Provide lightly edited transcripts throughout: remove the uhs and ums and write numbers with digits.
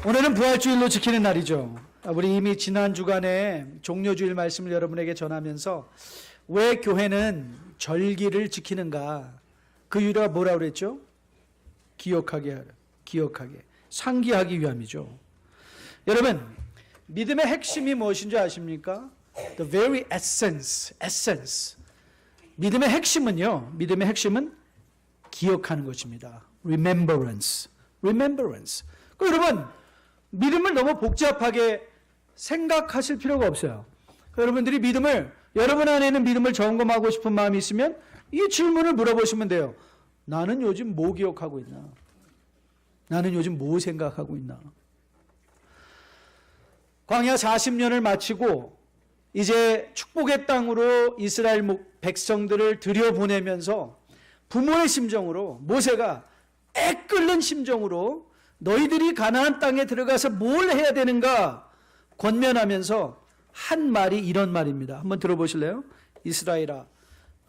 오늘은 부활주일로 지키는 날이죠. 우리 이미 지난 주간에 종료주일 말씀을 여러분에게 전하면서 왜 교회는 절기를 지키는가, 그 이유가 뭐라고 그랬죠? 기억하게, 상기하기 위함이죠. 여러분, 믿음의 핵심이 무엇인지 아십니까? The very essence. 믿음의 핵심은요, 믿음의 핵심은 기억하는 것입니다. Remembrance. 여러분, 믿음을 너무 복잡하게 생각하실 필요가 없어요. 여러분들이 여러분 안에 있는 믿음을 점검하고 싶은 마음이 있으면 이 질문을 물어보시면 돼요. 나는 요즘 뭐 기억하고 있나? 나는 요즘 뭐 생각하고 있나? 광야 40년을 마치고 이제 축복의 땅으로 이스라엘 백성들을 들여보내면서 부모의 심정으로, 모세가 애끓는 심정으로 너희들이 가나안 땅에 들어가서 뭘 해야 되는가 권면하면서 한 말이 이런 말입니다. 한번 들어보실래요? 이스라엘아,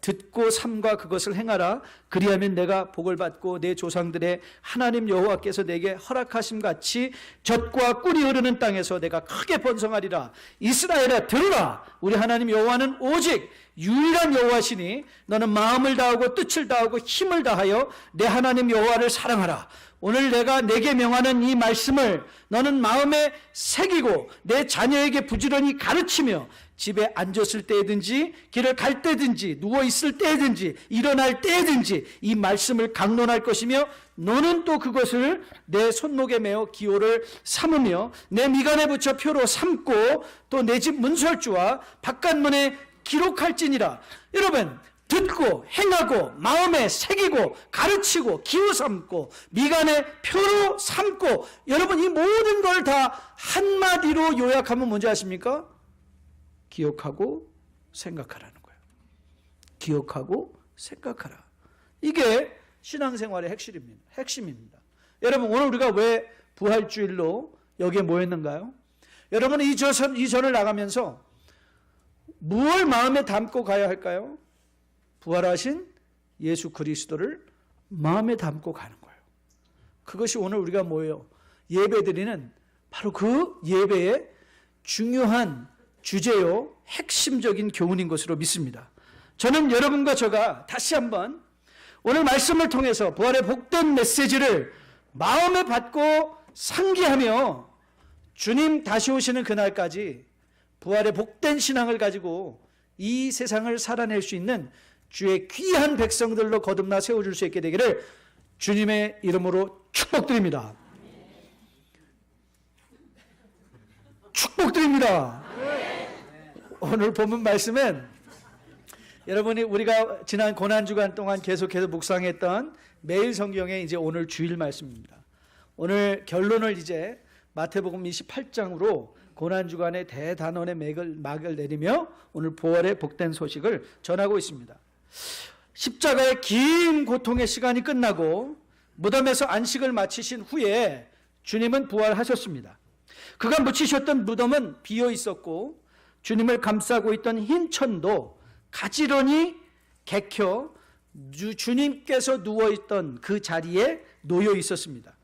듣고 삼가 그것을 행하라. 그리하면 내가 복을 받고 내 조상들의 하나님 여호와께서 내게 허락하심 같이 젖과 꿀이 흐르는 땅에서 내가 크게 번성하리라. 이스라엘아, 들으라. 우리 하나님 여호와는 오직 유일한 여호와시니 너는 마음을 다하고 뜻을 다하고 힘을 다하여 내 하나님 여호와를 사랑하라. 오늘 내가 내게 명하는 이 말씀을 너는 마음에 새기고 내 자녀에게 부지런히 가르치며 집에 앉았을 때든지 길을 갈 때든지 누워있을 때든지 일어날 때든지 이 말씀을 강론할 것이며 너는 또 그것을 내 손목에 메어 기호를 삼으며 내 미간에 붙여 표로 삼고 또 내 집 문설주와 바깥문에 기록할지니라. 여러분, 듣고 행하고 마음에 새기고 가르치고 기호 삼고 미간에 표로 삼고, 여러분 이 모든 걸 다 한마디로 요약하면 뭔지 아십니까? 기억하고 생각하라는 거예요. 기억하고 생각하라. 이게 신앙생활의 핵심입니다. 여러분, 오늘 우리가 왜 부활주일로 여기에 모였는가요? 여러분, 이 전을 나가면서 무엇을 마음에 담고 가야 할까요? 부활하신 예수 그리스도를 마음에 담고 가는 거예요. 그것이 오늘 우리가 모여 예배드리는 바로 그 예배의 중요한 주제요, 핵심적인 교훈인 것으로 믿습니다. 저는 여러분과 제가 다시 한번 오늘 말씀을 통해서 부활의 복된 메시지를 마음에 받고 상기하며 주님 다시 오시는 그날까지 부활의 복된 신앙을 가지고 이 세상을 살아낼 수 있는 주의 귀한 백성들로 거듭나 세워줄 수 있게 되기를 주님의 이름으로 축복드립니다. 축복드립니다. 오늘 본문 말씀은 여러분이 우리가 지난 고난주간 동안 계속해서 묵상했던 매일 성경의 이제 오늘 주일 말씀입니다. 오늘 결론을 이제 마태복음 28장으로 고난주간의 대단원의 막을 내리며 오늘 부활의 복된 소식을 전하고 있습니다. 십자가의 긴 고통의 시간이 끝나고 무덤에서 안식을 마치신 후에 주님은 부활하셨습니다. 그가 묻히셨던 무덤은 비어 있었고 주님을 감싸고 있던 흰 천도 가지런히 개켜 주님께서 누워있던 그 자리에 놓여 있었습니다.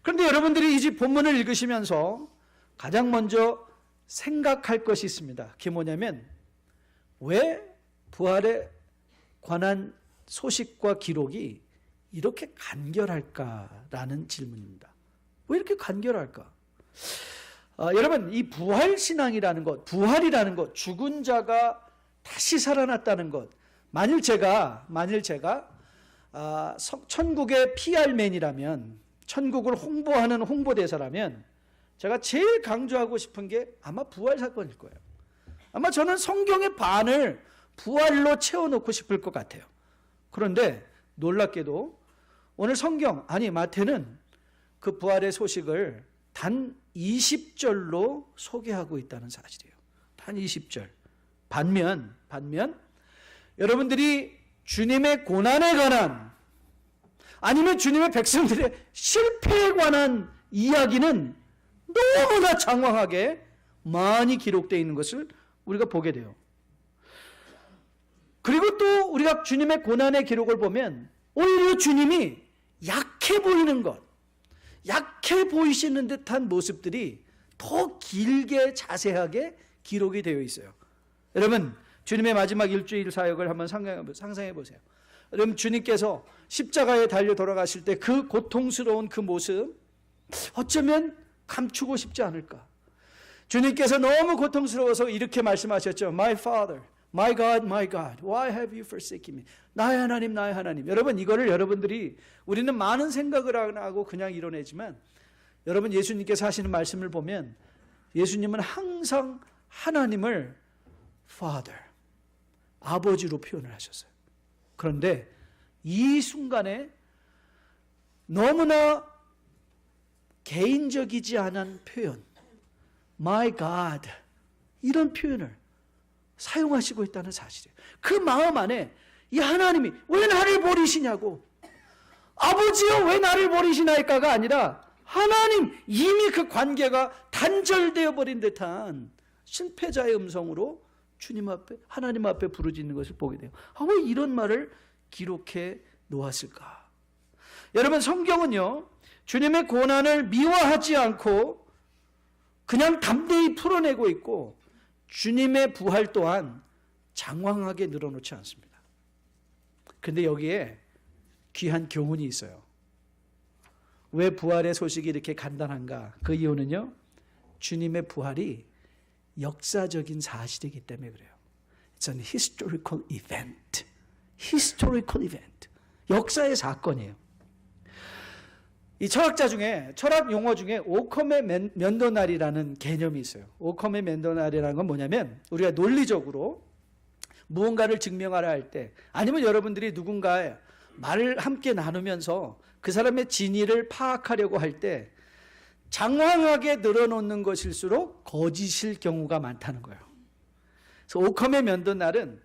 그런데 여러분들이 이 본문을 읽으시면서 가장 먼저 생각할 것이 있습니다. 그게 뭐냐면, 왜 부활에 관한 소식과 기록이 이렇게 간결할까라는 질문입니다. 왜 이렇게 간결할까? 여러분, 이 부활신앙이라는 것, 부활이라는 것, 죽은 자가 다시 살아났다는 것, 만일 제가 천국의 PR맨이라면, 천국을 홍보하는 홍보대사라면 제가 제일 강조하고 싶은 게 아마 부활 사건일 거예요. 아마 저는 성경의 반을 부활로 채워놓고 싶을 것 같아요. 그런데 놀랍게도 오늘 마태는 그 부활의 소식을 단 20절로 소개하고 있다는 사실이에요. 단 20절. 반면 여러분들이 주님의 고난에 관한, 아니면 주님의 백성들의 실패에 관한 이야기는 너무나 장황하게 많이 기록되어 있는 것을 우리가 보게 돼요. 그리고 또 우리가 주님의 고난의 기록을 보면 오히려 주님이 약해 보이는 것, 약해 보이시는 듯한 모습들이 더 길게 자세하게 기록이 되어 있어요. 여러분, 주님의 마지막 일주일 사역을 한번 상상해 보세요. 여러분, 주님께서 십자가에 달려 돌아가실 때 그 고통스러운 그 모습 어쩌면 감추고 싶지 않을까. 주님께서 너무 고통스러워서 이렇게 말씀하셨죠. My Father, my God, why have you forsaken me? 나의 하나님, 나의 하나님. 여러분, 이거를 여러분들이, 우리는 많은 생각을 하고 그냥 이뤄내지만, 여러분, 예수님께서 하시는 말씀을 보면 예수님은 항상 하나님을 Father, 아버지로 표현을 하셨어요. 그런데 이 순간에 너무나 개인적이지 않은 표현, My God, 이런 표현을 사용하시고 있다는 사실이에요. 그 마음 안에 이 하나님이 왜 나를 버리시냐고, 아버지여 왜 나를 버리시나이까가 아니라 하나님, 이미 그 관계가 단절되어 버린 듯한 실패자의 음성으로 주님 앞에, 하나님 앞에 부르짖는 것을 보게 돼요. 왜 이런 말을 기록해 놓았을까? 여러분, 성경은요, 주님의 고난을 미워하지 않고 그냥 담대히 풀어내고 있고, 주님의 부활 또한 장황하게 늘어놓지 않습니다. 그런데 여기에 귀한 교훈이 있어요. 왜 부활의 소식이 이렇게 간단한가? 그 이유는요, 주님의 부활이 역사적인 사실이기 때문에 그래요. It's an historical event. Historical event. 역사의 사건이에요. 이 철학자 중에, 철학 용어 중에 오컴의 면도날이라는 개념이 있어요. 오컴의 면도날이라는 건 뭐냐면, 우리가 논리적으로 무언가를 증명하려 할 때, 아니면 여러분들이 누군가의 말을 함께 나누면서 그 사람의 진위를 파악하려고 할 때 장황하게 늘어놓는 것일수록 거짓일 경우가 많다는 거예요. 그래서 오컴의 면도날은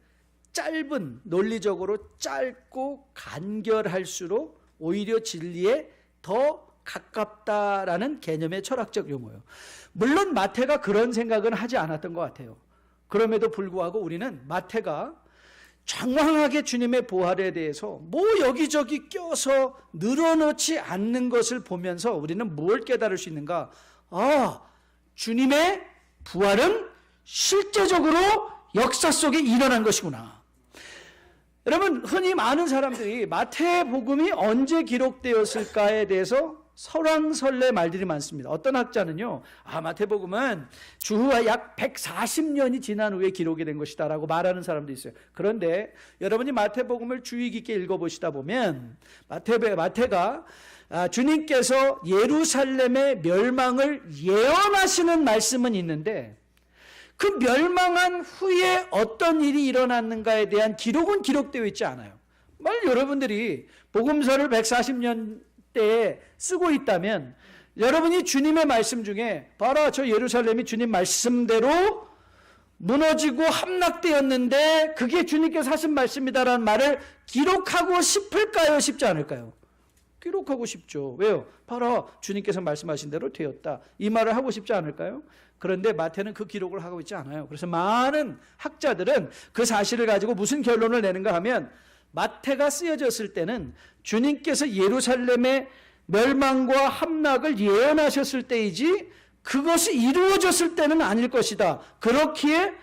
짧은, 논리적으로 짧고 간결할수록 오히려 진리에 더 가깝다라는 개념의 철학적 용어예요. 물론 마태가 그런 생각은 하지 않았던 것 같아요. 그럼에도 불구하고 우리는 마태가 장황하게 주님의 부활에 대해서 여기저기 껴서 늘어놓지 않는 것을 보면서 우리는 뭘 깨달을 수 있는가? 주님의 부활은 실제적으로 역사 속에 일어난 것이구나. 여러분, 흔히 많은 사람들이 마태복음이 언제 기록되었을까에 대해서 설왕설래 말들이 많습니다. 어떤 학자는요, 마태복음은 주후 약 140년이 지난 후에 기록이 된 것이다 라고 말하는 사람도 있어요. 그런데 여러분이 마태복음을 주의 깊게 읽어보시다 보면 마태가 주님께서 예루살렘의 멸망을 예언하시는 말씀은 있는데, 그 멸망한 후에 어떤 일이 일어났는가에 대한 기록은 기록되어 있지 않아요. 만약 여러분들이 복음서를 140년 때에 쓰고 있다면, 여러분이 주님의 말씀 중에 봐라, 저 예루살렘이 주님 말씀대로 무너지고 함락되었는데 그게 주님께서 하신 말씀이다라는 말을 기록하고 싶을까요? 싶지 않을까요? 기록하고 싶죠. 왜요? 봐라, 주님께서 말씀하신 대로 되었다, 이 말을 하고 싶지 않을까요? 그런데 마태는 그 기록을 하고 있지 않아요. 그래서 많은 학자들은 그 사실을 가지고 무슨 결론을 내는가 하면, 마태가 쓰여졌을 때는 주님께서 예루살렘의 멸망과 함락을 예언하셨을 때이지 그것이 이루어졌을 때는 아닐 것이다. 그렇기에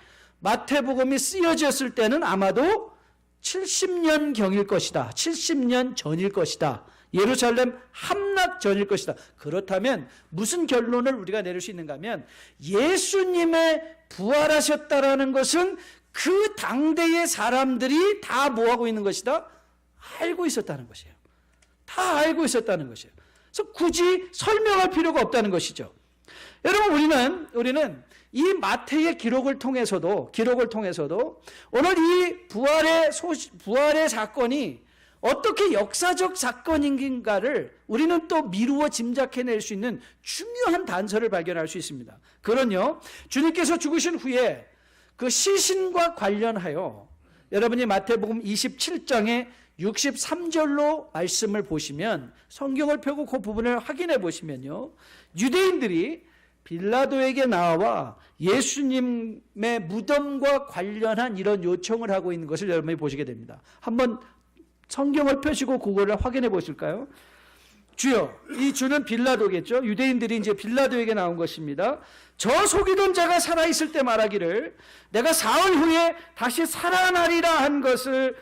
마태복음이 쓰여졌을 때는 아마도 70년경일 것이다. 70년 전일 것이다. 예루살렘 함락 전일 것이다. 그렇다면 무슨 결론을 우리가 내릴 수 있는가 하면, 예수님의 부활하셨다라는 것은 그 당대의 사람들이 다 뭐하고 있는 것이다? 알고 있었다는 것이에요. 다 알고 있었다는 것이에요. 그래서 굳이 설명할 필요가 없다는 것이죠. 여러분, 우리는 이 마태의 기록을 통해서도 오늘 이 부활의 사건이 어떻게 역사적 사건인가를 우리는 또 미루어 짐작해낼 수 있는 중요한 단서를 발견할 수 있습니다. 그건요, 주님께서 죽으신 후에 그 시신과 관련하여 여러분이 마태복음 27장에 63절로 말씀을 보시면, 성경을 펴고 그 부분을 확인해 보시면요, 유대인들이 빌라도에게 나와 예수님의 무덤과 관련한 이런 요청을 하고 있는 것을 여러분이 보시게 됩니다. 한번 성경을 펴시고 그거를 확인해 보실까요? 주여, 이 주는 빌라도겠죠. 유대인들이 이제 빌라도에게 나온 것입니다. 저 속이던 자가 살아있을 때 말하기를 내가 사흘 후에 다시 살아나리라 한 것을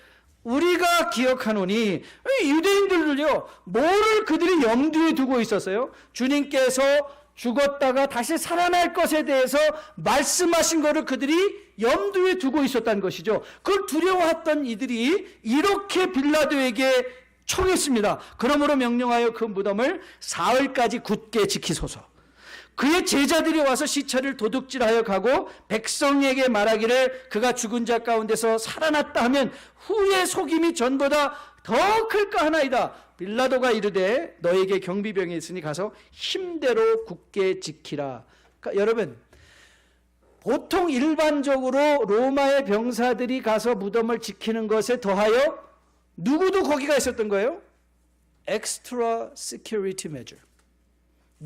우리가 기억하노니, 유대인들도요, 뭐를 그들이 염두에 두고 있었어요? 주님께서 죽었다가 다시 살아날 것에 대해서 말씀하신 것을 그들이 염두에 두고 있었다는 것이죠. 그걸 두려워했던 이들이 이렇게 빌라도에게 청했습니다. 그러므로 명령하여 그 무덤을 사흘까지 굳게 지키소서. 그의 제자들이 와서 시체를 도둑질하여 가고 백성에게 말하기를 그가 죽은 자 가운데서 살아났다 하면 후의 속임이 전보다 더 클까 하나이다. 빌라도가 이르되 너에게 경비병이 있으니 가서 힘대로 굳게 지키라. 그러니까 여러분, 보통 일반적으로 로마의 병사들이 가서 무덤을 지키는 것에 더하여 누구도 거기가 있었던 거예요? Extra security measure.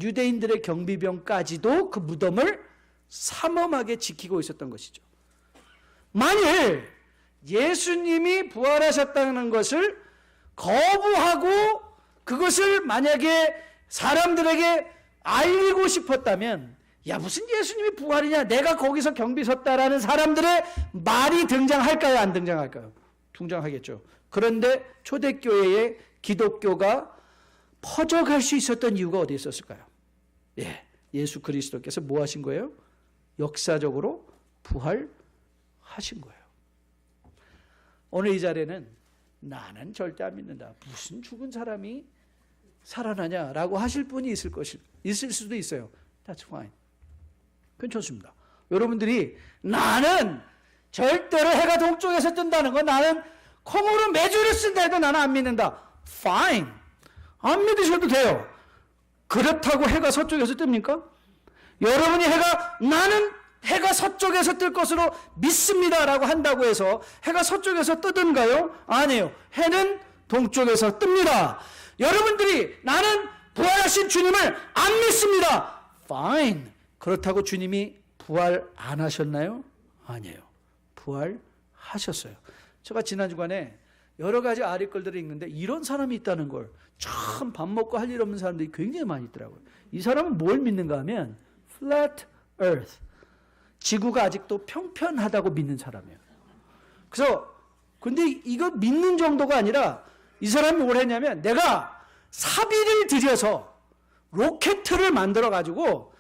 유대인들의 경비병까지도 그 무덤을 삼엄하게 지키고 있었던 것이죠. 만일 예수님이 부활하셨다는 것을 거부하고 그것을 만약에 사람들에게 알리고 싶었다면, 야, 무슨 예수님이 부활이냐, 내가 거기서 경비 섰다라는 사람들의 말이 등장할까요, 안 등장할까요? 등장하겠죠. 그런데 초대교회에 기독교가 퍼져갈 수 있었던 이유가 어디에 있었을까요? 예, 예수 그리스도께서 뭐 하신 거예요? 역사적으로 부활하신 거예요. 오늘 이 자리에는 나는 절대 안 믿는다, 무슨 죽은 사람이 살아나냐라고 하실 분이 있을 수도 있어요. That's fine. 괜찮습니다. 여러분들이 나는 절대로 해가 동쪽에서 뜬다는 거, 나는 콩으로 메주를 쓴다 해도 나는 안 믿는다. Fine. 안 믿으셔도 돼요. 그렇다고 해가 서쪽에서 뜹니까? 여러분이 나는 해가 서쪽에서 뜰 것으로 믿습니다라고 한다고 해서 해가 서쪽에서 뜨든가요? 아니에요. 해는 동쪽에서 뜹니다. 여러분들이 나는 부활하신 주님을 안 믿습니다. Fine. 그렇다고 주님이 부활 안 하셨나요? 아니에요. 부활하셨어요. 제가 지난 주간에 여러 가지 아리걸들을 읽는데 이런 사람이 있다는 걸, 참 밥 먹고 할 일 없는 사람들이 굉장히 많이 있더라고요. 이 사람은 뭘 믿는가 하면 flat earth, 지구가 아직도 평평하다고 믿는 사람이에요. 그래서 근데 이거 믿는 정도가 아니라 이 사람이 뭘 했냐면, 내가 사비를 들여서 로켓을 만들어 가지고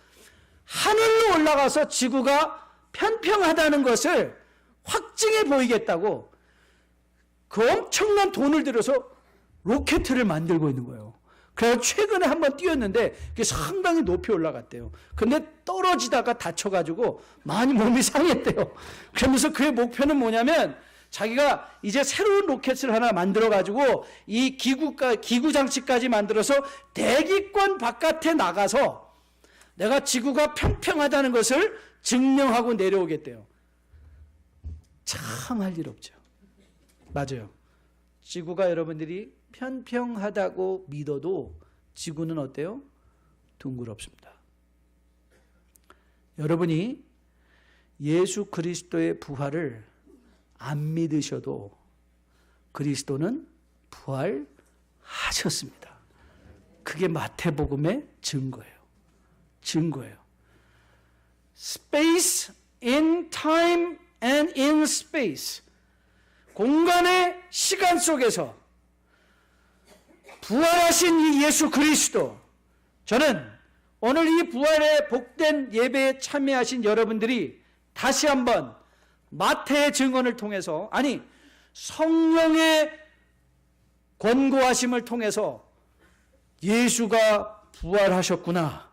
하늘로 올라가서 지구가 평평하다는 것을 확증해 보이겠다고 그 엄청난 돈을 들여서 로켓을 만들고 있는 거예요. 그래서 최근에 한번 띄웠는데 그게 상당히 높이 올라갔대요. 근데 떨어지다가 다쳐가지고 많이 몸이 상했대요. 그러면서 그의 목표는 뭐냐면, 자기가 이제 새로운 로켓을 하나 만들어가지고 이 기구 장치까지 만들어서 대기권 바깥에 나가서 내가 지구가 평평하다는 것을 증명하고 내려오겠대요. 참 할 일 없죠. 맞아요. 지구가 여러분들이 평평하다고 믿어도 지구는 어때요? 둥그럽습니다. 여러분이 예수 그리스도의 부활을 안 믿으셔도 그리스도는 부활하셨습니다. 그게 마태복음의 증거예요. 증거예요. Space in time and in space. 공간의 시간 속에서 부활하신 이 예수 그리스도, 저는 오늘 이 부활의 복된 예배에 참여하신 여러분들이 다시 한번 마태의 증언을 통해서, 아니 성령의 권고하심을 통해서 예수가 부활하셨구나,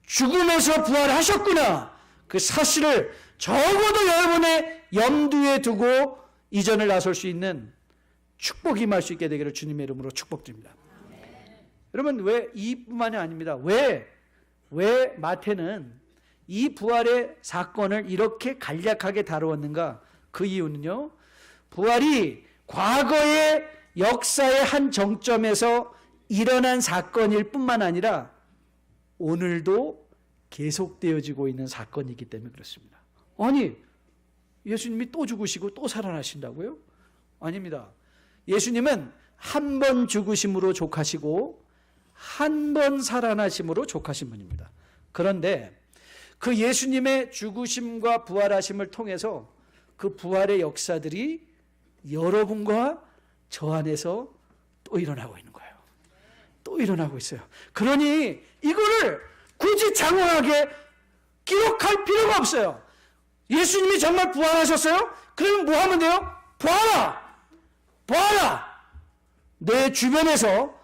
죽음에서 부활하셨구나, 그 사실을 적어도 여러분의 염두에 두고 이전을 나설 수 있는 축복이 임할 수 있게 되기를 주님의 이름으로 축복드립니다. 여러분, 왜 이뿐만이 아닙니다. 왜 마태는 이 부활의 사건을 이렇게 간략하게 다루었는가? 그 이유는요, 부활이 과거의 역사의 한 정점에서 일어난 사건일 뿐만 아니라 오늘도 계속되어지고 있는 사건이기 때문에 그렇습니다. 아니, 예수님이 또 죽으시고 또 살아나신다고요? 아닙니다. 예수님은 한 번 죽으심으로 족하시고 한 번 살아나심으로 족하신 분입니다. 그런데 그 예수님의 죽으심과 부활하심을 통해서 그 부활의 역사들이 여러분과 저 안에서 또 일어나고 있는 거예요. 또 일어나고 있어요. 그러니 이거를 굳이 장황하게 기록할 필요가 없어요. 예수님이 정말 부활하셨어요? 그러면 뭐 하면 돼요? 보아라! 보아라! 내 주변에서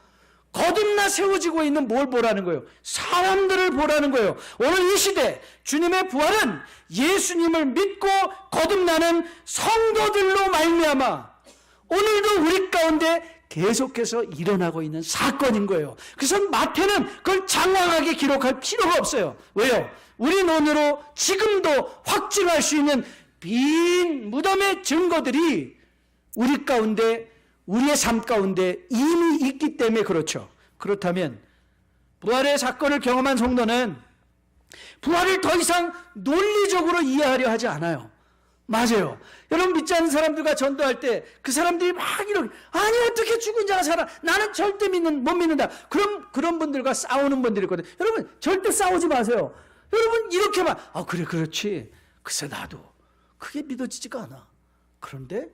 거듭나 세워지고 있는 뭘 보라는 거예요? 사람들을 보라는 거예요. 오늘 이 시대 주님의 부활은 예수님을 믿고 거듭나는 성도들로 말미암아 오늘도 우리 가운데 계속해서 일어나고 있는 사건인 거예요. 그래서 마태는 그걸 장황하게 기록할 필요가 없어요. 왜요? 우리 눈으로 지금도 확증할 수 있는 빈 무덤의 증거들이 우리 가운데, 우리의 삶 가운데 이미 있기 때문에 그렇죠. 그렇다면 부활의 사건을 경험한 성도는 부활을 더 이상 논리적으로 이해하려 하지 않아요. 맞아요. 여러분 믿지 않는 사람들과 전도할 때 그 사람들이 막 이렇게 아니 어떻게 죽은 자가 살아? 나는 절대 못 믿는다. 그런 분들과 싸우는 분들이 있거든요. 여러분 절대 싸우지 마세요. 여러분 이렇게만 그래 그렇지. 글쎄 나도 그게 믿어지지가 않아. 그런데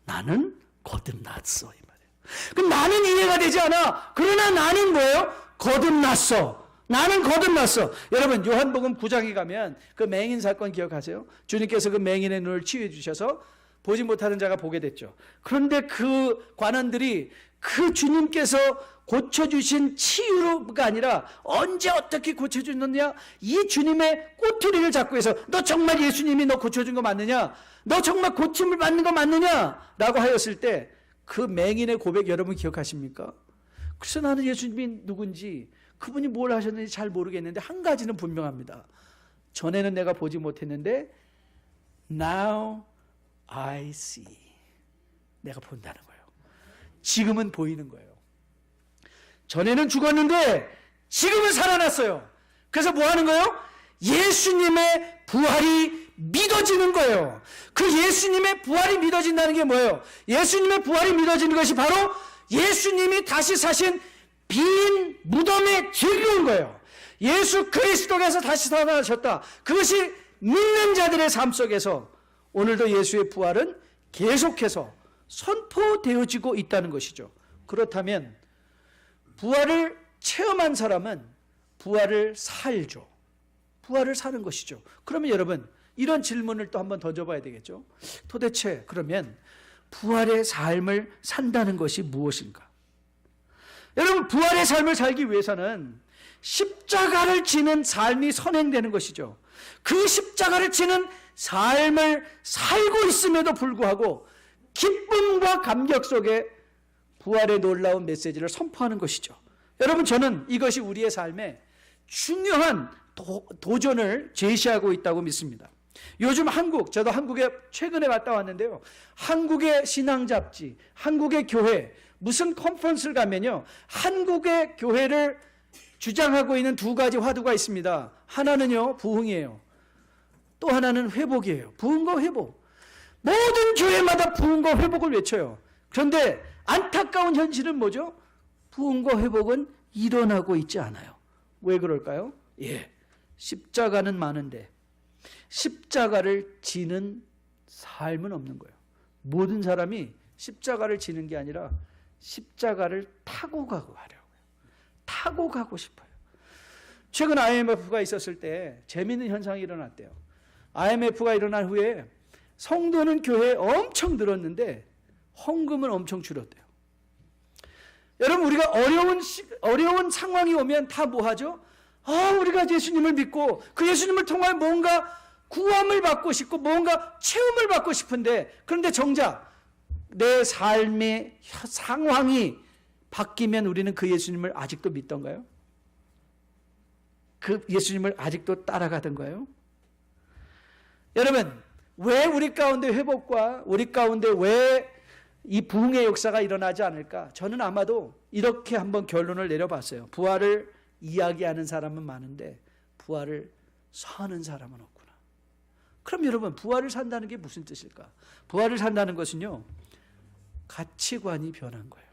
나는 거듭났어 이 말이에요. 그럼 나는 이해가 되지 않아. 그러나 나는 뭐예요? 거듭났어. 나는 거듭났어. 여러분 요한복음 9장에 가면 그 맹인 사건 기억하세요? 주님께서 그 맹인의 눈을 치유해 주셔서 보지 못하는 자가 보게 됐죠. 그런데 그 관원들이 그 주님께서 고쳐주신 치유가 아니라 언제 어떻게 고쳐주느냐, 이 주님의 꼬투리를 잡고 해서 너 정말 예수님이 너 고쳐준 거 맞느냐, 너 정말 고침을 받는 거 맞느냐 라고 하였을 때 그 맹인의 고백 여러분 기억하십니까? 그래서 나는 예수님이 누군지 그분이 뭘 하셨는지 잘 모르겠는데 한 가지는 분명합니다. 전에는 내가 보지 못했는데 Now I see. 내가 본다는 거예요. 지금은 보이는 거예요. 전에는 죽었는데 지금은 살아났어요. 그래서 뭐 하는 거예요? 예수님의 부활이 믿어지는 거예요. 그 예수님의 부활이 믿어진다는 게 뭐예요? 예수님의 부활이 믿어지는 것이 바로 예수님이 다시 사신 빈 무덤에 즐거운 거예요. 예수 그리스도께서 다시 살아나셨다. 그것이 믿는 자들의 삶 속에서 오늘도 예수의 부활은 계속해서 선포되어지고 있다는 것이죠. 그렇다면 부활을 체험한 사람은 부활을 살죠. 부활을 사는 것이죠. 그러면 여러분 이런 질문을 또 한번 던져봐야 되겠죠. 도대체 그러면 부활의 삶을 산다는 것이 무엇인가? 여러분 부활의 삶을 살기 위해서는 십자가를 지는 삶이 선행되는 것이죠. 그 십자가를 지는 삶을 살고 있음에도 불구하고 기쁨과 감격 속에 부활의 놀라운 메시지를 선포하는 것이죠. 여러분 저는 이것이 우리의 삶에 중요한 도전을 제시하고 있다고 믿습니다. 요즘 저도 한국에 최근에 갔다 왔는데요. 한국의 신앙 잡지, 한국의 교회, 무슨 컨퍼런스를 가면요. 한국의 교회를 주장하고 있는 두 가지 화두가 있습니다. 하나는요, 부흥이에요. 또 하나는 회복이에요. 부흥과 회복. 모든 교회마다 부흥과 회복을 외쳐요. 그런데 안타까운 현실은 뭐죠? 부흥과 회복은 일어나고 있지 않아요. 왜 그럴까요? 십자가는 많은데 십자가를 지는 삶은 없는 거예요. 모든 사람이 십자가를 지는 게 아니라 십자가를 타고 가고 하려고요. 타고 가고 싶어요. 최근 IMF가 있었을 때 재미있는 현상이 일어났대요. IMF가 일어난 후에 성도는 교회에 엄청 늘었는데 헌금은 엄청 줄었대요. 여러분 우리가 어려운 상황이 오면 다 뭐 하죠? 우리가 예수님을 믿고 그 예수님을 통하여 뭔가 구원을 받고 싶고 뭔가 체험을 받고 싶은데 그런데 정작 내 삶의 상황이 바뀌면 우리는 그 예수님을 아직도 믿던가요? 그 예수님을 아직도 따라가던가요? 여러분 왜 우리 가운데 회복과 우리 가운데 왜 이 부흥의 역사가 일어나지 않을까? 저는 아마도 이렇게 한번 결론을 내려봤어요. 부활을 이야기하는 사람은 많은데 부활을 사는 사람은 없구나. 그럼 여러분 부활을 산다는 게 무슨 뜻일까? 부활을 산다는 것은요 가치관이 변한 거예요.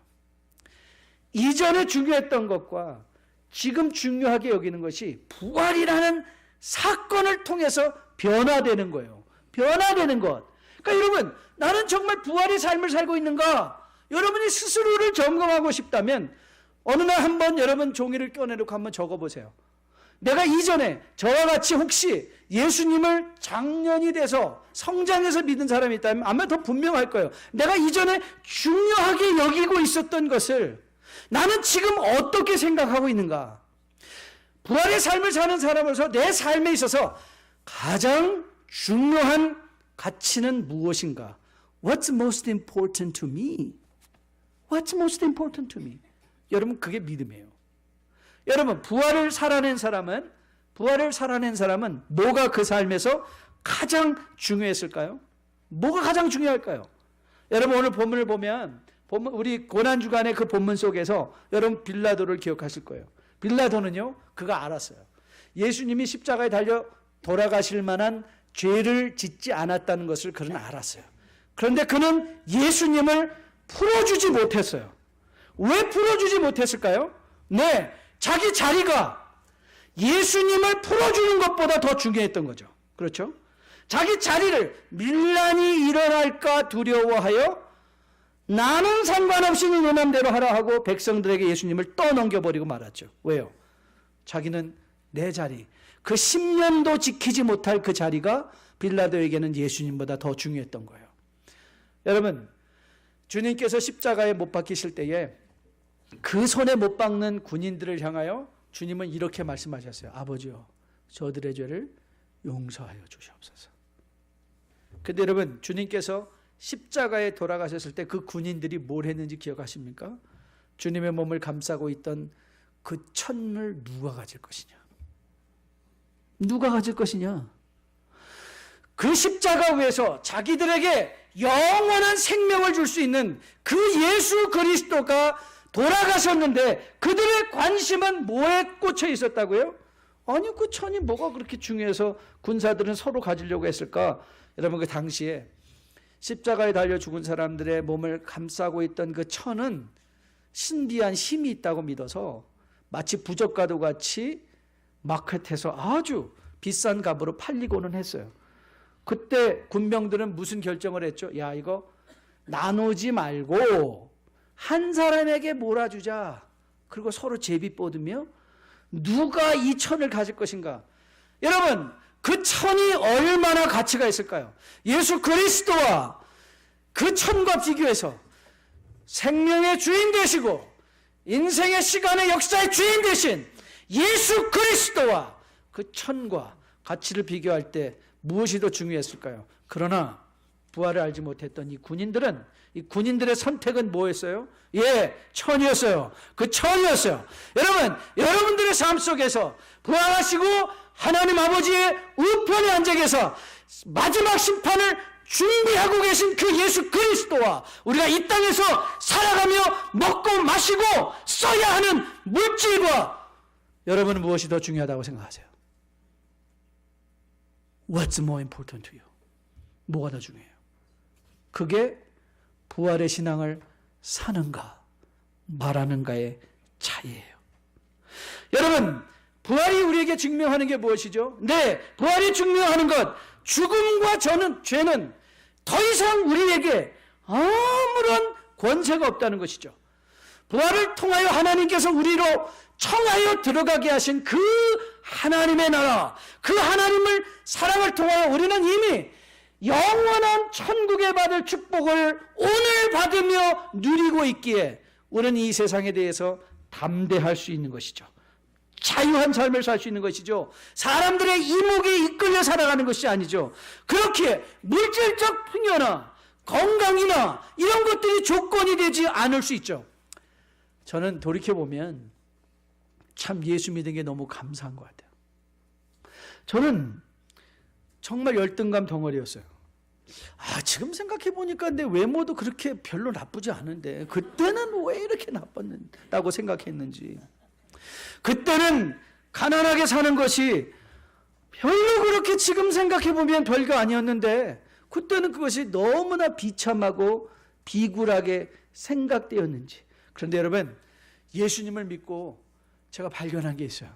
이전에 중요했던 것과 지금 중요하게 여기는 것이 부활이라는 사건을 통해서 변화되는 거예요. 변화되는 것. 그러니까 여러분, 나는 정말 부활의 삶을 살고 있는가? 여러분이 스스로를 점검하고 싶다면 어느 날 한번 여러분 종이를 꺼내놓고 한번 적어보세요. 내가 이전에 저와 같이 혹시 예수님을 장년이 돼서 성장해서 믿은 사람이 있다면 아마 더 분명할 거예요. 내가 이전에 중요하게 여기고 있었던 것을 나는 지금 어떻게 생각하고 있는가? 부활의 삶을 사는 사람으로서 내 삶에 있어서 가장 중요한 가치는 무엇인가? What's most important to me? What's most important to me? 여러분, 그게 믿음이에요. 여러분, 부활을 살아낸 사람은 뭐가 그 삶에서 가장 중요했을까요? 뭐가 가장 중요할까요? 여러분, 오늘 본문을 보면 우리 고난주간의 그 본문 속에서 여러분 빌라도를 기억하실 거예요. 빌라도는요, 그가 알았어요. 예수님이 십자가에 달려 돌아가실 만한 죄를 짓지 않았다는 것을 그는 알았어요. 그런데 그는 예수님을 풀어주지 못했어요. 왜 풀어주지 못했을까요? 네, 자기 자리가 예수님을 풀어주는 것보다 더 중요했던 거죠. 그렇죠? 자기 자리를 밀란이 일어날까 두려워하여 나는 상관없이 네 맘대로 하라 하고 백성들에게 예수님을 떠넘겨버리고 말았죠. 왜요? 자기는 내 자리, 그 10년도 지키지 못할 그 자리가 빌라도에게는 예수님보다 더 중요했던 거예요. 여러분, 주님께서 십자가에 못 박히실 때에 그 손에 못 박는 군인들을 향하여 주님은 이렇게 말씀하셨어요. 아버지요, 저들의 죄를 용서하여 주시옵소서. 근데 여러분, 주님께서 십자가에 돌아가셨을 때 그 군인들이 뭘 했는지 기억하십니까? 주님의 몸을 감싸고 있던 그 천을 누가 가질 것이냐? 누가 가질 것이냐? 그 십자가 위에서 자기들에게 영원한 생명을 줄 수 있는 그 예수 그리스도가 돌아가셨는데 그들의 관심은 뭐에 꽂혀 있었다고요? 아니, 그 천이 뭐가 그렇게 중요해서 군사들은 서로 가지려고 했을까? 여러분, 그 당시에 십자가에 달려 죽은 사람들의 몸을 감싸고 있던 그 천은 신비한 힘이 있다고 믿어서 마치 부적과도 같이 마켓에서 아주 비싼 값으로 팔리고는 했어요. 그때 군병들은 무슨 결정을 했죠? 야, 이거 나누지 말고 한 사람에게 몰아주자. 그리고 서로 제비 뻗으며 누가 이 천을 가질 것인가? 여러분, 그 천이 얼마나 가치가 있을까요? 예수 그리스도와 그 천과 비교해서 생명의 주인 되시고 인생의 시간의 역사의 주인 되신 예수 그리스도와 그 천과 가치를 비교할 때 무엇이 더 중요했을까요? 그러나 부활을 알지 못했던 이 군인들의 선택은 뭐였어요? 예, 천이었어요. 그 천이었어요. 여러분, 여러분들의 삶 속에서 부활하시고 하나님 아버지의 우편에 앉아 계셔 마지막 심판을 준비하고 계신 그 예수 그리스도와 우리가 이 땅에서 살아가며 먹고 마시고 써야 하는 물질과 여러분은 무엇이 더 중요하다고 생각하세요? What's more important to you? 뭐가 더 중요해요? 그게 부활의 신앙을 사는가 말하는가의 차이예요. 여러분, 부활이 우리에게 증명하는 게 무엇이죠? 네, 부활이 증명하는 것, 죽음과 죄는 더 이상 우리에게 아무런 권세가 없다는 것이죠. 부활을 통하여 하나님께서 우리로 청하여 들어가게 하신 그 하나님의 나라, 그 하나님을 사랑을 통하여 우리는 이미 영원한 천국에 받을 축복을 오늘 받으며 누리고 있기에 우리는 이 세상에 대해서 담대할 수 있는 것이죠. 자유한 삶을 살 수 있는 것이죠. 사람들의 이목에 이끌려 살아가는 것이 아니죠. 그렇게 물질적 풍요나 건강이나 이런 것들이 조건이 되지 않을 수 있죠. 저는 돌이켜보면 참 예수 믿은 게 너무 감사한 것 같아요. 저는 정말 열등감 덩어리였어요. 지금 생각해보니까 내 외모도 그렇게 별로 나쁘지 않은데 그때는 왜 이렇게 나빴다고 생각했는지, 그때는 가난하게 사는 것이 별로 그렇게 지금 생각해보면 별거 아니었는데 그때는 그것이 너무나 비참하고 비굴하게 생각되었는지. 그런데 여러분, 예수님을 믿고 제가 발견한 게 있어요.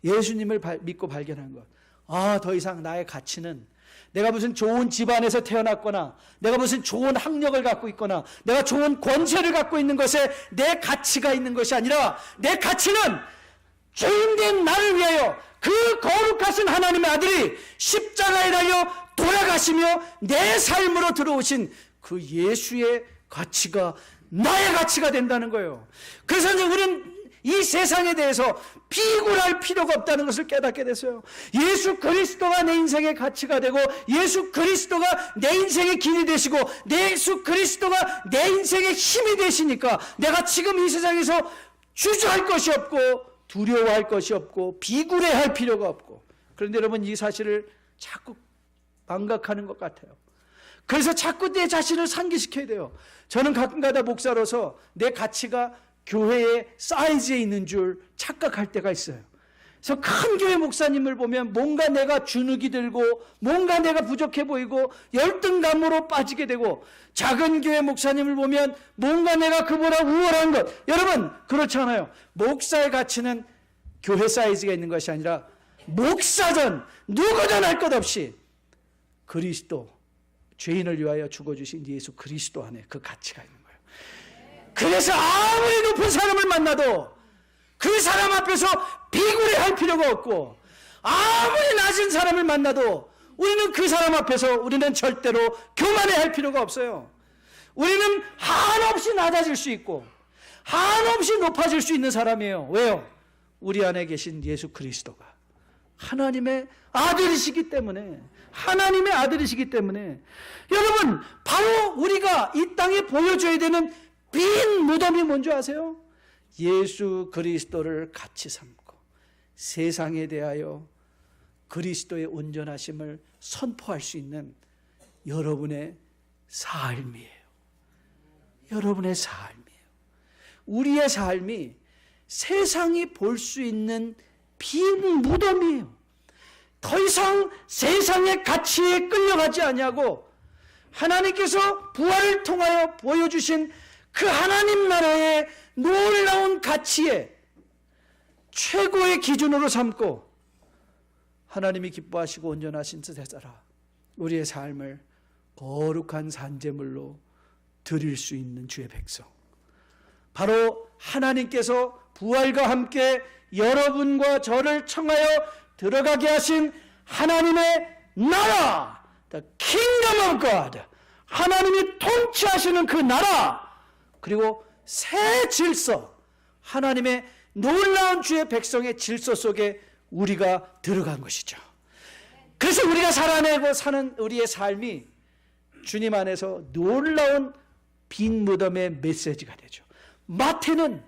예수님을 믿고 발견한 것. 더 이상 나의 가치는 내가 무슨 좋은 집안에서 태어났거나 내가 무슨 좋은 학력을 갖고 있거나 내가 좋은 권세를 갖고 있는 것에 내 가치가 있는 것이 아니라 내 가치는 죄인된 나를 위하여 그 거룩하신 하나님의 아들이 십자가에 달려 돌아가시며 내 삶으로 들어오신 그 예수의 가치가 나의 가치가 된다는 거예요. 그래서 이제 우리는 이 세상에 대해서 비굴할 필요가 없다는 것을 깨닫게 됐어요. 예수 그리스도가 내 인생의 가치가 되고 예수 그리스도가 내 인생의 길이 되시고 예수 그리스도가 내 인생의 힘이 되시니까 내가 지금 이 세상에서 주저할 것이 없고 두려워할 것이 없고 비굴해할 필요가 없고. 그런데 여러분, 이 사실을 자꾸 망각하는 것 같아요. 그래서 자꾸 내 자신을 상기시켜야 돼요. 저는 가끔가다 목사로서 내 가치가 교회의 사이즈에 있는 줄 착각할 때가 있어요. 그래서 큰 교회 목사님을 보면 뭔가 내가 주눅이 들고 뭔가 내가 부족해 보이고 열등감으로 빠지게 되고, 작은 교회 목사님을 보면 뭔가 내가 그보다 우월한 것. 여러분, 그렇지 않아요. 목사의 가치는 교회 사이즈가 있는 것이 아니라 목사전 누구든 할 것 없이 그리스도, 죄인을 위하여 죽어주신 예수 그리스도 안에 그 가치가 있는 거예요. 그래서 아무리 높은 사람을 만나도 그 사람 앞에서 비굴해할 필요가 없고, 아무리 낮은 사람을 만나도 우리는 그 사람 앞에서 우리는 절대로 교만해할 필요가 없어요. 우리는 한없이 낮아질 수 있고 한없이 높아질 수 있는 사람이에요. 왜요? 우리 안에 계신 예수 그리스도가 하나님의 아들이시기 때문에, 하나님의 아들이시기 때문에. 여러분, 바로 우리가 이 땅에 보여줘야 되는 빈 무덤이 뭔지 아세요? 예수 그리스도를 가치 삼고 세상에 대하여 그리스도의 온전하심을 선포할 수 있는 여러분의 삶이에요. 여러분의 삶이에요. 우리의 삶이 세상이 볼 수 있는 빈 무덤이에요. 더 이상 세상의 가치에 끌려가지 아니하고 하나님께서 부활을 통하여 보여주신 그 하나님 나라의 놀라운 가치에 최고의 기준으로 삼고 하나님이 기뻐하시고 온전하신 뜻에 따라 우리의 삶을 거룩한 산제물로 드릴 수 있는 주의 백성, 바로 하나님께서 부활과 함께 여러분과 저를 청하여 들어가게 하신 하나님의 나라, The Kingdom of God, 하나님이 통치하시는 그 나라, 그리고 새 질서, 하나님의 놀라운 주의 백성의 질서 속에 우리가 들어간 것이죠. 그래서 우리가 살아내고 사는 우리의 삶이 주님 안에서 놀라운 빈 무덤의 메시지가 되죠. 마태는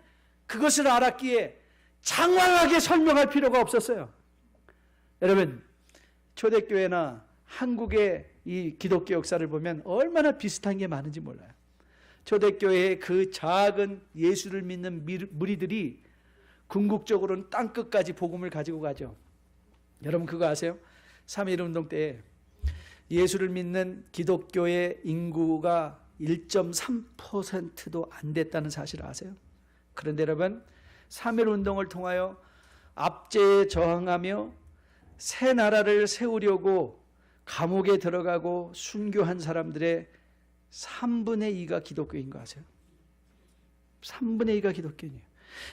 그것을 알았기에 장황하게 설명할 필요가 없었어요. 여러분, 초대교회나 한국의 이 기독교 역사를 보면 얼마나 비슷한 게 많은지 몰라요. 초대교회의 그 작은 예수를 믿는 무리들이 궁극적으로는 땅끝까지 복음을 가지고 가죠. 여러분 그거 아세요? 3.1운동 때 예수를 믿는 기독교의 인구가 1.3%도 안 됐다는 사실을 아세요? 그런데 여러분, 3.1운동을 통하여 압제에 저항하며 새 나라를 세우려고 감옥에 들어가고 순교한 사람들의 3분의 2가 기독교인 거 아세요? 3분의 2가 기독교인이에요.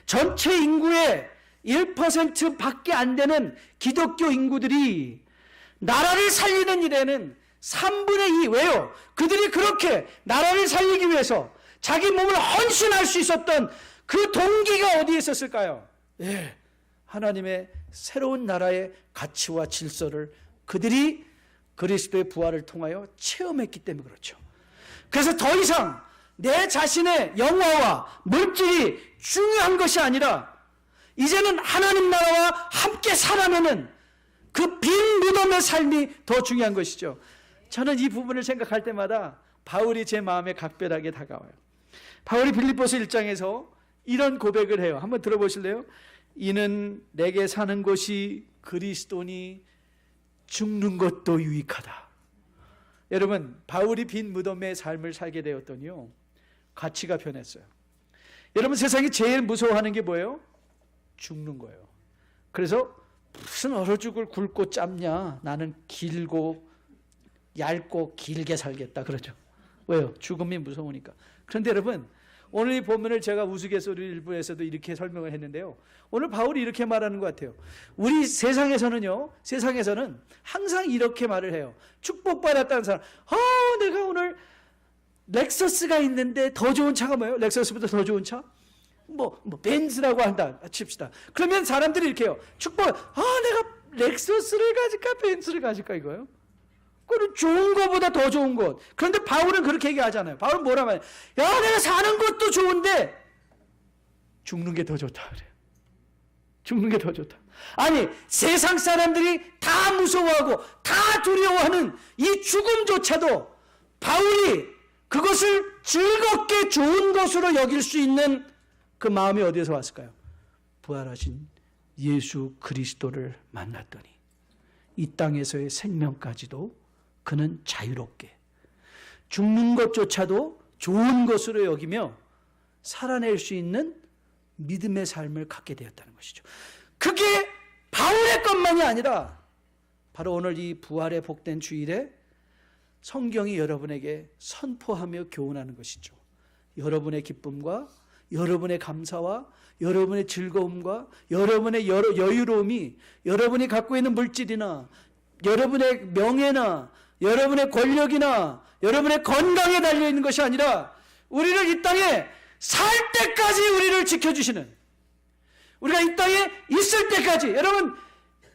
전체 인구의 1%밖에 안 되는 기독교 인구들이 나라를 살리는 일에는 3분의 2, 왜요? 그들이 그렇게 나라를 살리기 위해서 자기 몸을 헌신할 수 있었던 그 동기가 어디에 있었을까요? 예, 하나님의 새로운 나라의 가치와 질서를 그들이 그리스도의 부활을 통하여 체험했기 때문에 그렇죠. 그래서 더 이상 내 자신의 영화와 물질이 중요한 것이 아니라 이제는 하나님 나라와 함께 살아내는 그 빈 무덤의 삶이 더 중요한 것이죠. 저는 이 부분을 생각할 때마다 바울이 제 마음에 각별하게 다가와요. 바울이 빌립보서 1장에서 이런 고백을 해요. 한번 들어보실래요? 이는 내게 사는 것이 그리스도니 죽는 것도 유익하다. 여러분, 바울이 빈 무덤의 삶을 살게 되었더니요, 가치가 변했어요. 여러분 세상이 제일 무서워하는 게 뭐예요? 죽는 거예요. 그래서 무슨 얼어 죽을 굵고 짧냐? 나는 길고 얇고 길게 살겠다 그러죠. 왜요? 죽음이 무서우니까. 그런데 여러분 오늘 이 본문을 제가 우스갯소리 일부에서도 이렇게 설명을 했는데요. 오늘 바울이 이렇게 말하는 것 같아요. 우리 세상에서는 항상 이렇게 말을 해요. 축복받았다는 사람, 내가 오늘 렉서스가 있는데 더 좋은 차가 뭐예요? 렉서스보다 더 좋은 차? 벤츠라고 한다 칩시다. 그러면 사람들이 이렇게 해요. 내가 렉서스를 가질까 벤츠를 가질까 이거예요. 그건 좋은 것보다 더 좋은 것. 그런데 바울은 그렇게 얘기하잖아요. 바울은 뭐라고 해요? 내가 사는 것도 좋은데 죽는 게 더 좋다 그래요. 죽는 게 더 좋다. 아니 세상 사람들이 다 무서워하고 다 두려워하는 이 죽음조차도 바울이 그것을 즐겁게 좋은 것으로 여길 수 있는 그 마음이 어디에서 왔을까요? 부활하신 예수 그리스도를 만났더니 이 땅에서의 생명까지도 그는 자유롭게 죽는 것조차도 좋은 것으로 여기며 살아낼 수 있는 믿음의 삶을 갖게 되었다는 것이죠. 그게 바울의 것만이 아니라 바로 오늘 이 부활의 복된 주일에 성경이 여러분에게 선포하며 교훈하는 것이죠. 여러분의 기쁨과 여러분의 감사와 여러분의 즐거움과 여러분의 여유로움이 여러분이 갖고 있는 물질이나 여러분의 명예나 여러분의 권력이나 여러분의 건강에 달려있는 것이 아니라 우리를 이 땅에 살 때까지 우리를 지켜주시는, 우리가 이 땅에 있을 때까지, 여러분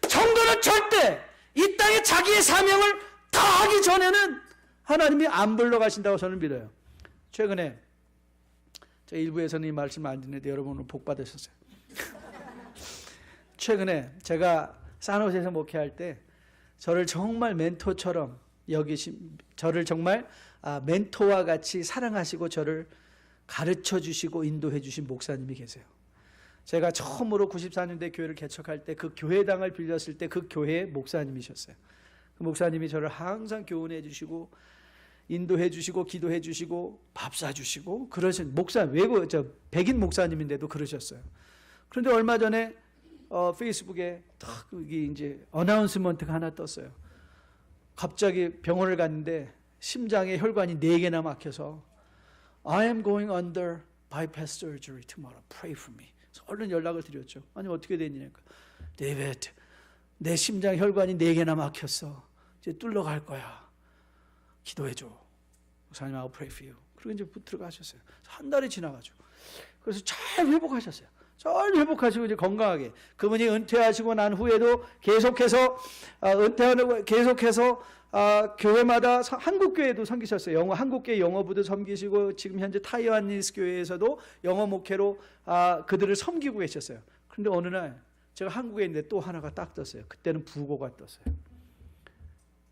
성도는 절대 이 땅에 자기의 사명을 다하기 전에는 하나님이 안 불러가신다고 저는 믿어요. 최근에 제 일부에서는 이 말씀 안 듣는데 여러분은 복 받으셨어요. 최근에 제가 산호세에서 목회할 때 저를 정말 멘토처럼 여기신, 저를 정말 멘토와 같이 사랑하시고 저를 가르쳐 주시고 인도해 주신 목사님이 계세요. 제가 처음으로 94년대 교회를 개척할 때 그 교회당을 빌렸을 때 그 교회의 목사님이셨어요. 그 목사님이 저를 항상 교훈해 주시고 인도해 주시고 기도해 주시고 밥 사 주시고 그러신 백인 목사님인데도 그러셨어요. 그런데 얼마 전에 페이스북에 딱 여기 이제 어나운스먼트가 하나 떴어요. 갑자기 병원을 갔는데 심장에 혈관이 4개나 막혀서 I am going under bypass surgery tomorrow. Pray for me. 그래서 얼른 연락을 드렸죠. 아니 어떻게 됐냐니까. 데이비드, 내 심장 혈관이 4개나 막혔어. 이제 뚫러갈 거야. 기도해줘. 목사님, I'll pray for you. 그리고 이제 들어가셨어요. 한 달이 지나가지고. 그래서 잘 회복하셨어요. 잘 회복하시고 이제 건강하게. 그분이 은퇴하시고 난 후에도 계속해서 은퇴하고 계속해서 교회마다 한국 교회도 섬기셨어요. 한국교회 영어부도 섬기시고 지금 현재 타이완니스 교회에서도 영어 목회로 그들을 섬기고 계셨어요. 그런데 어느 날 제가 한국에 있는데 또 하나가 딱 떴어요. 그때는 부고가 떴어요.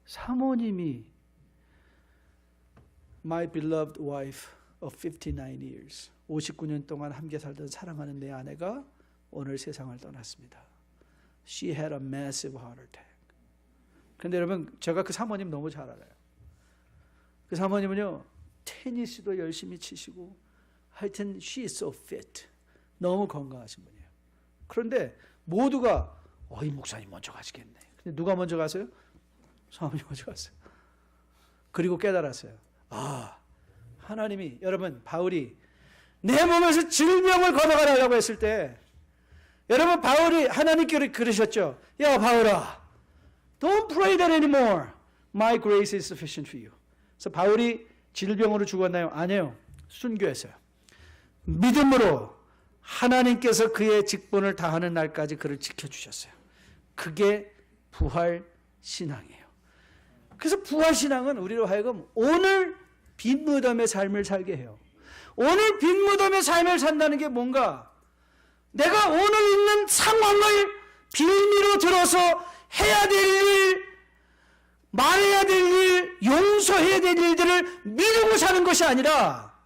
사모님이 My beloved wife of 59 years. 59년 동안 함께 살던 사랑하는 내 아내가 오늘 세상을 떠났습니다. She had a massive heart attack. 그런데 여러분 제가 그 사모님 너무 잘 알아요. 그 사모님은요 테니스도 열심히 치시고 하여튼 she is so fit. 너무 건강하신 분이에요. 그런데 모두가 이 목사님 먼저 가시겠네. 근데 누가 먼저 가세요? 사모님 먼저 갔어요. 그리고 깨달았어요. 하나님이, 여러분 바울이 내 몸에서 질병을 걷어가라고 했을 때 여러분 바울이 하나님께 그러셨죠. 야 바울아, don't pray that anymore. My grace is sufficient for you. 그래서 바울이 질병으로 죽었나요? 아니에요. 순교했어요. 믿음으로 하나님께서 그의 직분을 다하는 날까지 그를 지켜주셨어요. 그게 부활 신앙이에요. 그래서 부활 신앙은 우리로 하여금 오늘 빈 무덤의 삶을 살게 해요. 오늘 빈 무덤의 삶을 산다는 게 뭔가 내가 오늘 있는 상황을 빌미로 들어서 해야 될 일, 말해야 될 일, 용서해야 될 일들을 미루고 사는 것이 아니라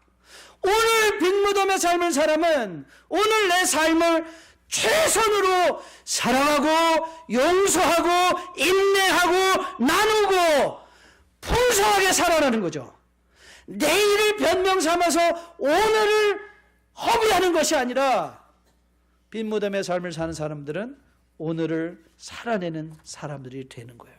오늘 빈 무덤의 삶을 사람은 오늘 내 삶을 최선으로 사랑하고 용서하고 인내하고 나누고 풍성하게 살아가는 거죠. 내일을 변명 삼아서 오늘을 허비하는 것이 아니라 빈 무덤의 삶을 사는 사람들은 오늘을 살아내는 사람들이 되는 거예요.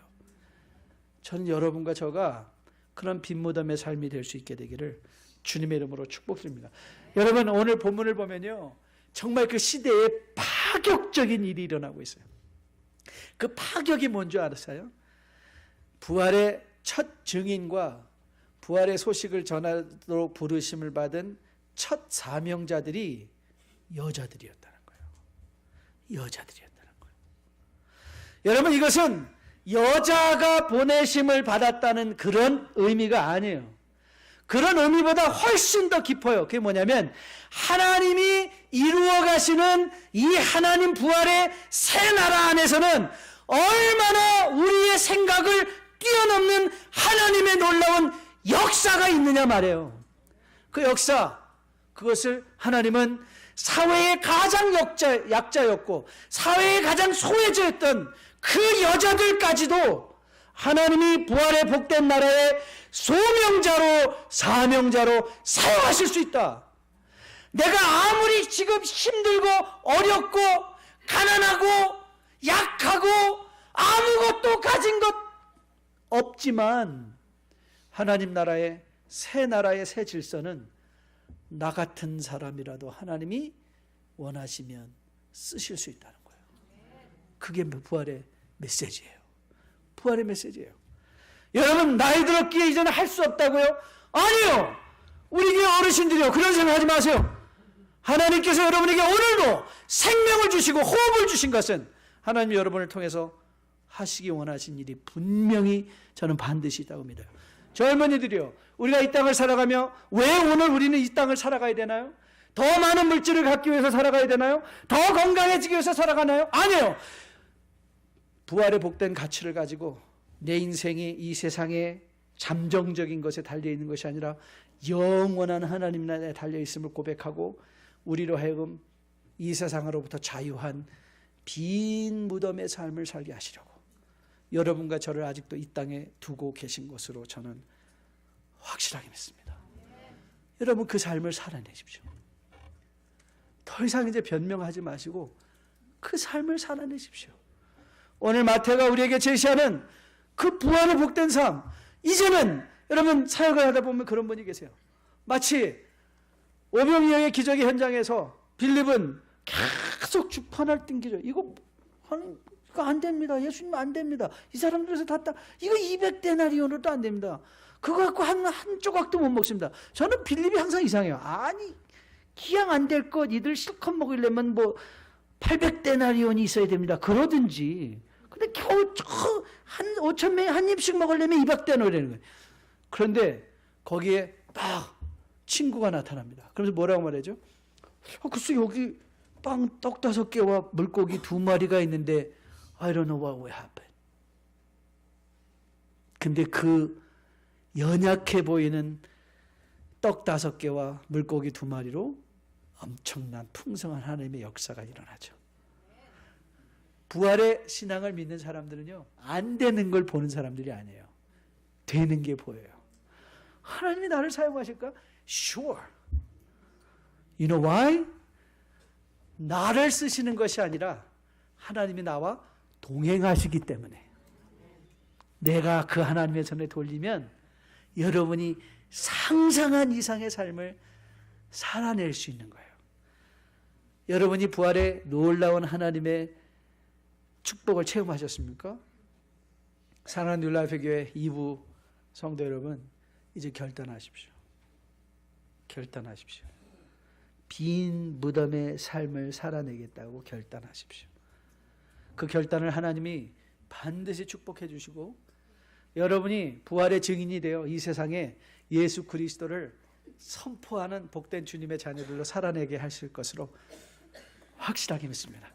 저는 여러분과 저가 그런 빈 무덤의 삶이 될 수 있게 되기를 주님의 이름으로 축복드립니다. 여러분, 오늘 본문을 보면요, 정말 그 시대에 파격적인 일이 일어나고 있어요. 그 파격이 뭔지 알았어요? 부활의 첫 증인과 부활의 소식을 전하도록 부르심을 받은 첫 사명자들이 여자들이었다는 거예요. 여자들이었다는 거예요. 여러분, 이것은 여자가 보내심을 받았다는 그런 의미가 아니에요. 그런 의미보다 훨씬 더 깊어요. 그게 뭐냐면 하나님이 이루어 가시는 이 하나님 부활의 새 나라 안에서는 얼마나 우리의 생각을 뛰어넘는 하나님의 놀라운 역사가 있느냐 말이에요. 그 역사, 그것을 하나님은 사회의 가장 약자였고 사회의 가장 소외자였던 그 여자들까지도 하나님이 부활의 복된 나라의 소명자로 사명자로 사용하실 수 있다. 내가 아무리 지금 힘들고 어렵고 가난하고 약하고 아무것도 가진 것 없지만 하나님 나라의 새 질서는 나 같은 사람이라도 하나님이 원하시면 쓰실 수 있다는 거예요. 그게 부활의 메시지예요. 부활의 메시지예요. 여러분, 나이 들었기에 이제는 할 수 없다고요? 아니요. 우리 교회 어르신들이요, 그런 생각하지 마세요. 하나님께서 여러분에게 오늘도 생명을 주시고 호흡을 주신 것은 하나님이 여러분을 통해서 하시기 원하신 일이 분명히 저는 반드시 있다고 믿어요. 젊은이들이요, 우리가 이 땅을 살아가며 왜 오늘 우리는 이 땅을 살아가야 되나요? 더 많은 물질을 갖기 위해서 살아가야 되나요? 더 건강해지기 위해서 살아가나요? 아니에요. 부활의 복된 가치를 가지고 내 인생이 이 세상의 잠정적인 것에 달려있는 것이 아니라 영원한 하나님 나라에 달려있음을 고백하고 우리로 하여금 이 세상으로부터 자유한 빈 무덤의 삶을 살게 하시려고 여러분과 저를 아직도 이 땅에 두고 계신 것으로 저는 확실하게 믿습니다. 여러분, 그 삶을 살아내십시오. 더 이상 이제 변명하지 마시고 그 삶을 살아내십시오. 오늘 마태가 우리에게 제시하는 그 부활의 복된 삶, 이제는 여러분 사역을 하다 보면 그런 분이 계세요. 마치 오병이어의 기적의 현장에서 빌립은 계속 주판을 띵기죠. 이거 안 됩니다. 예수님 안 됩니다. 이 사람들에서 이거 200데나리온으로도 안 됩니다. 그거 갖고 한 조각도 못 먹습니다. 저는 빌립이 항상 이상해요. 아니, 기양 안 될 것 이들 실컷 먹으려면 뭐 800데나리온이 있어야 됩니다. 그러든지. 근데 겨우 한 5,000명이 한 입씩 먹으려면 200데나리온이라는 거예요. 그런데 거기에 딱 친구가 나타납니다. 그러면서 뭐라고 말하죠? 글쎄 여기 떡 5개와 물고기 2마리가 있는데 I don't know what will happen. 근데 그 연약해 보이는 떡 5개와 물고기 2마리로 엄청난 풍성한 하나님의 역사가 일어나죠. 부활의 신앙을 믿는 사람들은요, 안 되는 걸 보는 사람들이 아니에요. 되는 게 보여요. 하나님이 나를 사용하실까? Sure. You know why? 나를 쓰시는 것이 아니라 하나님이 나와 동행하시기 때문에. 내가 그 하나님의 손에 돌리면 여러분이 상상한 이상의 삶을 살아낼 수 있는 거예요. 여러분이 부활의 놀라운 하나님의 축복을 체험하셨습니까? 사랑하는 뉴라이프 교회 2부 성도 여러분, 이제 결단하십시오. 결단하십시오. 빈 무덤의 삶을 살아내겠다고 결단하십시오. 그 결단을 하나님이 반드시 축복해 주시고 여러분이 부활의 증인이 되어 이 세상에 예수 그리스도를 선포하는 복된 주님의 자녀들로 살아내게 하실 것으로 확실하게 믿습니다.